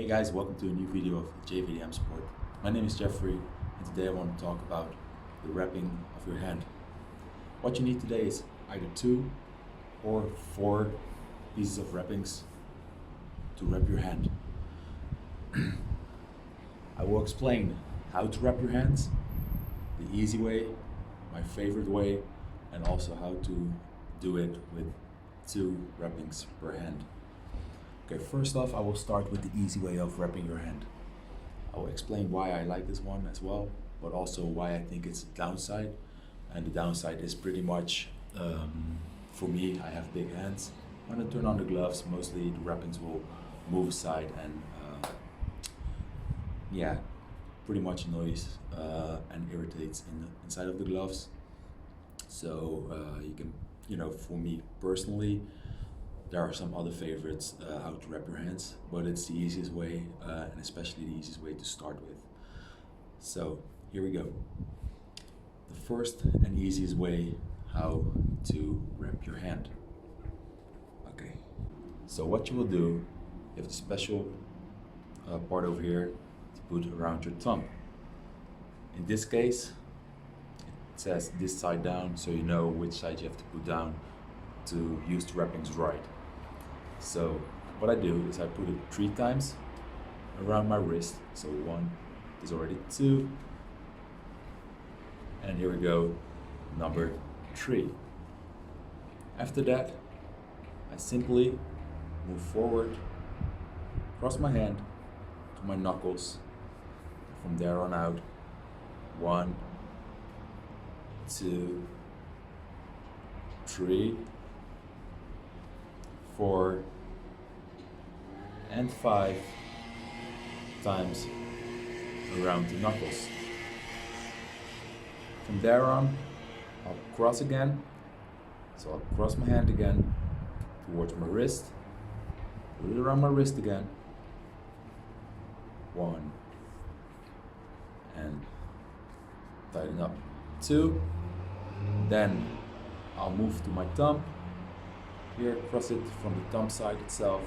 Hey guys, welcome to a new video of JVDM Sport. My name is Jeffrey and today I want to talk about the wrapping of your hand. What you need today is either 2 or 4 pieces of wrappings to wrap your hand. I will explain how to wrap your hands, the easy way, my favorite way, and also how to do it with 2 wrappings per hand. Okay, first off, I will start with the easy way of wrapping your hand. I will explain why I like this one as well, but also why I think it's a downside. And the downside is pretty much, for me, I have big hands. When I turn on the gloves, mostly the wrappings will move aside and pretty much noise and irritates inside of the gloves. So you can, for me personally, there are some other favorites how to wrap your hands, but it's the easiest way and especially the easiest way to start with. So here we go. The first and easiest way how to wrap your hand. Okay, so what you will do, you have the special part over here to put around your thumb. In this case, it says this side down, so you know which side you have to put down to use the wrappings right. So what I do is I put it 3 times around my wrist. So 1 is already 2. And here we go, number 3. After that, I simply move forward, cross my hand to my knuckles. From there on out, 1, 2, 3, 4, and 5 times around the knuckles. From there on, I'll cross again. So I'll cross my hand again towards my wrist, put it around my wrist again. 1, and tighten up. 2, then I'll move to my thumb. Here, cross it from the thumb side itself,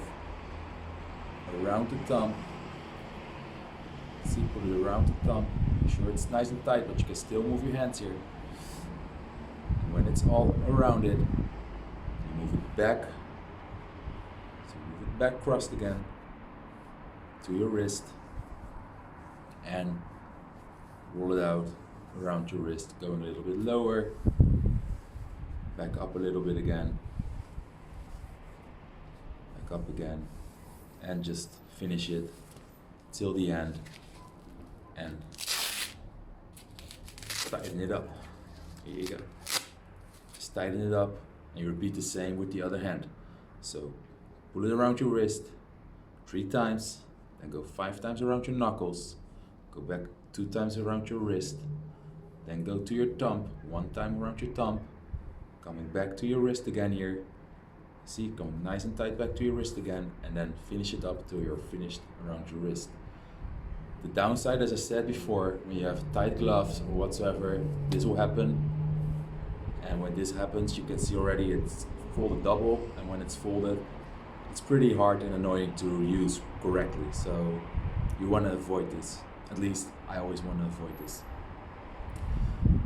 around the thumb. See, put it around the thumb. Make sure it's nice and tight, but you can still move your hands here. And when it's all around it, you move it back. So move it back, crossed again, to your wrist, and roll it out around your wrist, going a little bit lower, back up a little bit again, up again, and just finish it till the end and tighten it up. Here you go. Just tighten it up and you repeat the same with the other hand. So pull it around your wrist 3 times, then go 5 times around your knuckles, go back 2 times around your wrist, then go to your thumb 1 time around your thumb, coming back to your wrist again here. See, going nice and tight back to your wrist again, and then finish it up till you're finished around your wrist. The downside, as I said before, when you have tight gloves or whatsoever, this will happen. And when this happens, you can see already it's folded double, and when it's folded, it's pretty hard and annoying to use correctly. So you want to avoid this. At least I always want to avoid this.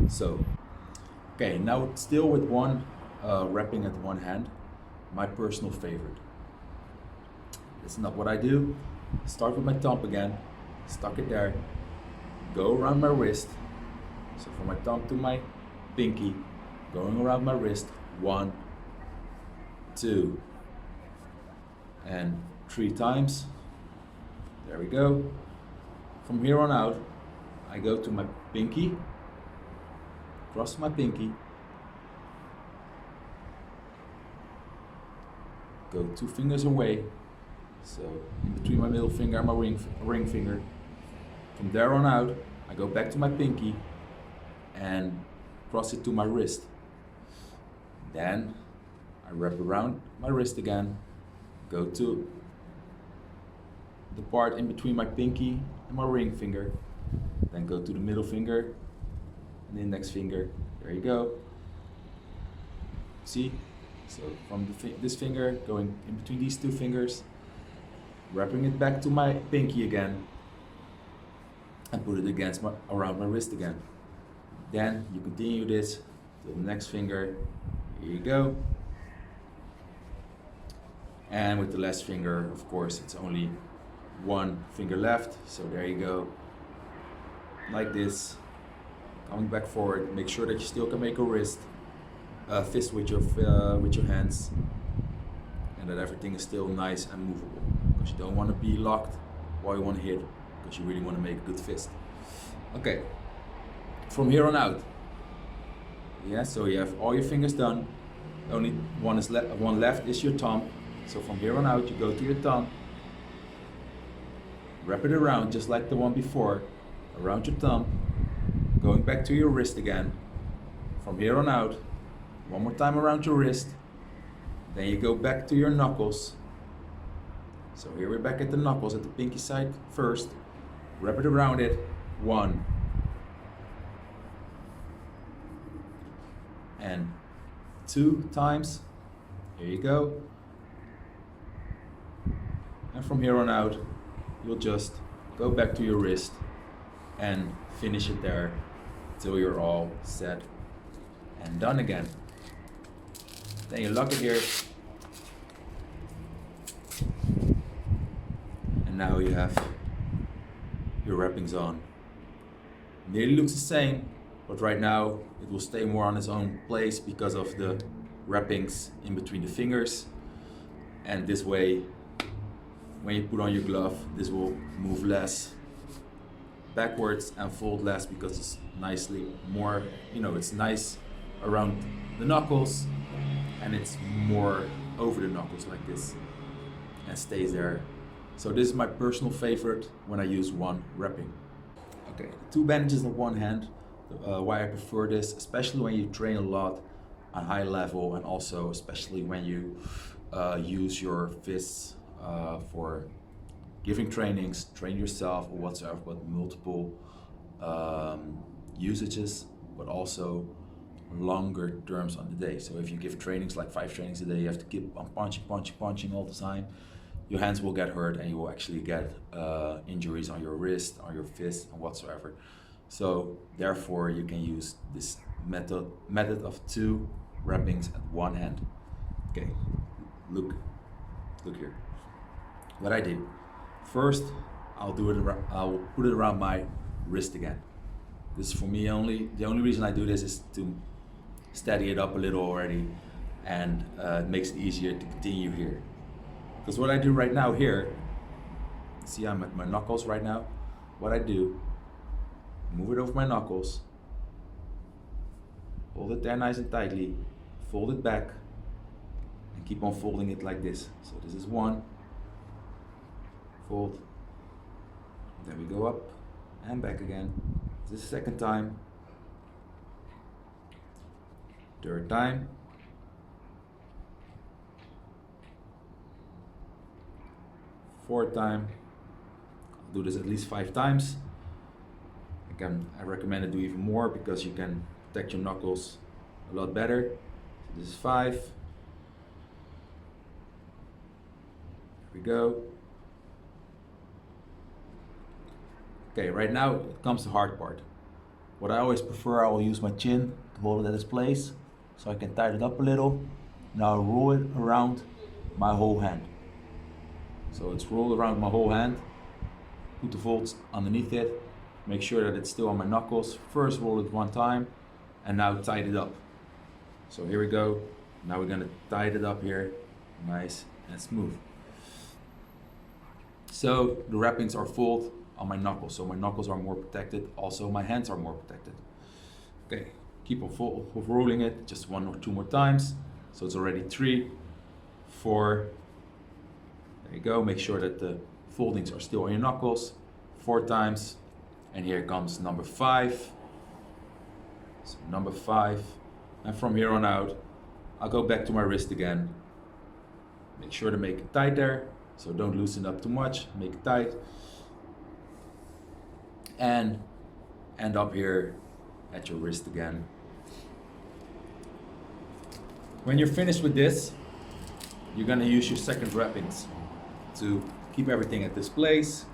So, okay, now still with one wrapping at one hand. My personal favorite. Listen up what I do. Start with my thumb again, stuck it there, go around my wrist. So from my thumb to my pinky, going around my wrist, 1, 2, and 3 times. There we go. From here on out, I go to my pinky, cross my pinky, go 2 fingers away, so in between my middle finger and my ring finger. From there on out, I go back to my pinky and cross it to my wrist. Then I wrap around my wrist again, go to the part in between my pinky and my ring finger, then go to the middle finger and the index finger. There you go. See? So from this finger going in between these 2 fingers, wrapping it back to my pinky again, and put it around my wrist again. Then you continue this to the next finger. Here you go. And with the last finger, of course, it's only one finger left. So there you go. Like this. Coming back forward. Make sure that you still can make a fist with your hands, and that everything is still nice and movable. Because you don't want to be locked while you want to hit, because you really want to make a good fist. Okay. From here on out. Yeah. So you have all your fingers done. Only one left is your thumb. So from here on out, you go to your thumb, wrap it around just like the one before, around your thumb, going back to your wrist again. From here on out, one more time around your wrist, then you go back to your knuckles. So here we're back at the knuckles, at the pinky side first, wrap it around it, 1, and 2 times, here you go. And from here on out, you'll just go back to your wrist and finish it there till you're all set and done again. Then you lock it here. And now you have your wrappings on. Nearly looks the same, but right now it will stay more on its own place because of the wrappings in between the fingers. And this way, when you put on your glove, this will move less backwards and fold less, because it's nicely more, it's nice around the knuckles, and it's more over the knuckles like this, and stays there. So this is my personal favorite when I use one wrapping. Okay, 2 bandages on one hand. Why I prefer this, especially when you train a lot on high level, and also especially when you use your fists for giving trainings, train yourself or whatsoever, but multiple usages, but also longer terms on the day. So if you give trainings like 5 trainings a day, you have to keep on punching all the time. Your hands will get hurt, and you will actually get injuries on your wrist, on your fist, and whatsoever. So therefore, you can use this method of 2 wrappings at one hand. Okay, look here. What I do first, I'll put it around my wrist again. This is for me only. The only reason I do this is to steady it up a little already, and it makes it easier to continue here. Because what I do right now here, see, I'm at my knuckles right now. What I do, move it over my knuckles, hold it there nice and tightly, fold it back, and keep on folding it like this. So this is 1, fold, then we go up and back again. This is the 2nd time, 3rd time, 4th time. I'll do this at least 5 times. I recommend to do even more, because you can protect your knuckles a lot better. So this is 5. Here we go. Okay, right now it comes the hard part. What I always prefer, I will use my chin to hold it at its place, so I can tighten it up a little. Now I'll roll it around my whole hand. So it's rolled around my whole hand. Put the folds underneath it. Make sure that it's still on my knuckles. First roll it 1 time, and now tighten it up. So here we go. Now we're gonna tighten it up here, nice and smooth. So the wrappings are folded on my knuckles, so my knuckles are more protected. Also, my hands are more protected. Okay, keep on rolling it just 1 or 2 more times. So it's already 3, 4. There you go. Make sure that the foldings are still on your knuckles. 4 times. And here comes number 5. So number 5. And from here on out, I'll go back to my wrist again. Make sure to make it tight there. So don't loosen up too much. Make it tight. And end up here at your wrist again. When you're finished with this, you're gonna use your second wrappings to keep everything at this place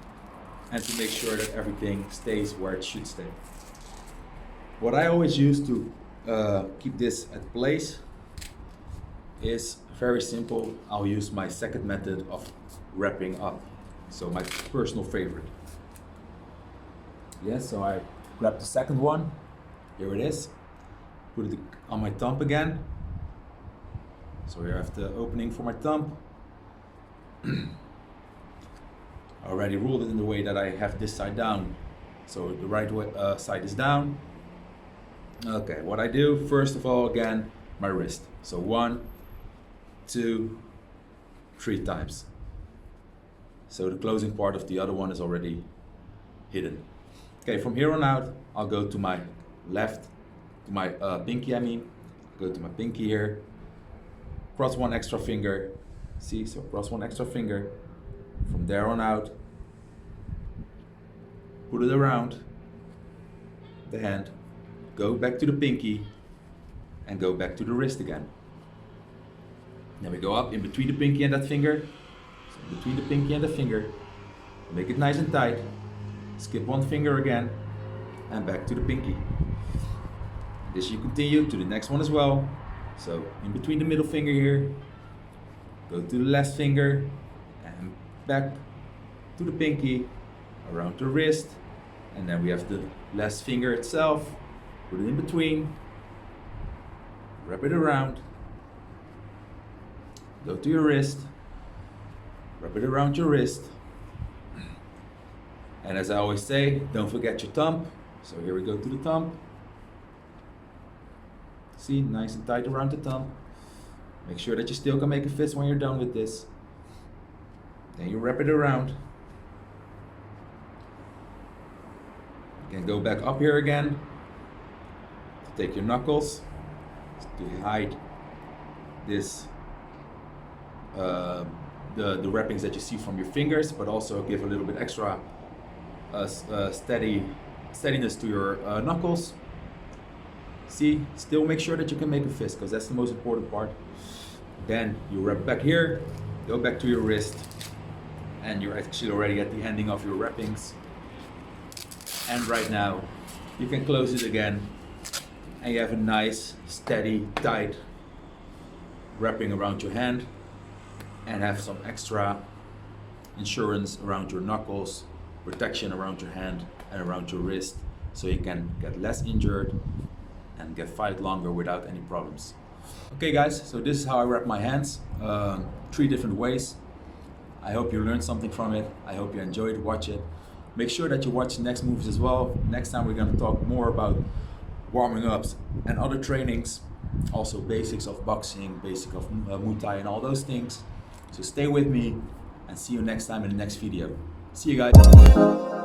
and to make sure that everything stays where it should stay. What I always use to keep this at place is very simple. I'll use my second method of wrapping up. So my personal favorite. Yes, so I grab the second one. Here it is. Put it on my thumb again. So here I have the opening for my thumb. I already ruled it in the way that I have this side down. So the right side is down. Okay, what I do, first of all, again, my wrist. So 1, 2, 3 times. So the closing part of the other one is already hidden. Okay, from here on out, I'll go to my left, to my pinky, go to my pinky here, cross one extra finger, see, so cross one extra finger. From there on out, put it around the hand, go back to the pinky, and go back to the wrist again. Then we go up in between the pinky and that finger, so in between the pinky and the finger, make it nice and tight, skip one finger again, and back to the pinky. This you continue to the next one as well. So in between the middle finger here, go to the last finger, and back to the pinky, around the wrist, and then we have the last finger itself, put it in between, wrap it around, go to your wrist, wrap it around your wrist, and as I always say, don't forget your thumb. So here we go to the thumb. See, nice and tight around the thumb. Make sure that you still can make a fist when you're done with this. Then you wrap it around. You can go back up here again. Take your knuckles to hide this, the wrappings that you see from your fingers, but also give a little bit extra steadiness to your knuckles. See, still make sure that you can make a fist, because that's the most important part. Then you wrap back here, go back to your wrist, and you're actually already at the ending of your wrappings. And right now, you can close it again, and you have a nice, steady, tight wrapping around your hand, and have some extra insurance around your knuckles, protection around your hand and around your wrist, so you can get less injured and get fight longer without any problems. Okay guys, so this is how I wrap my hands, 3 different ways. I hope you learned something from it. I hope you enjoyed, watch it. Make sure that you watch the next moves as well. Next time we're going to talk more about warming ups and other trainings, also basics of boxing, basic of Muay Thai and all those things. So stay with me and see you next time in the next video. See you guys.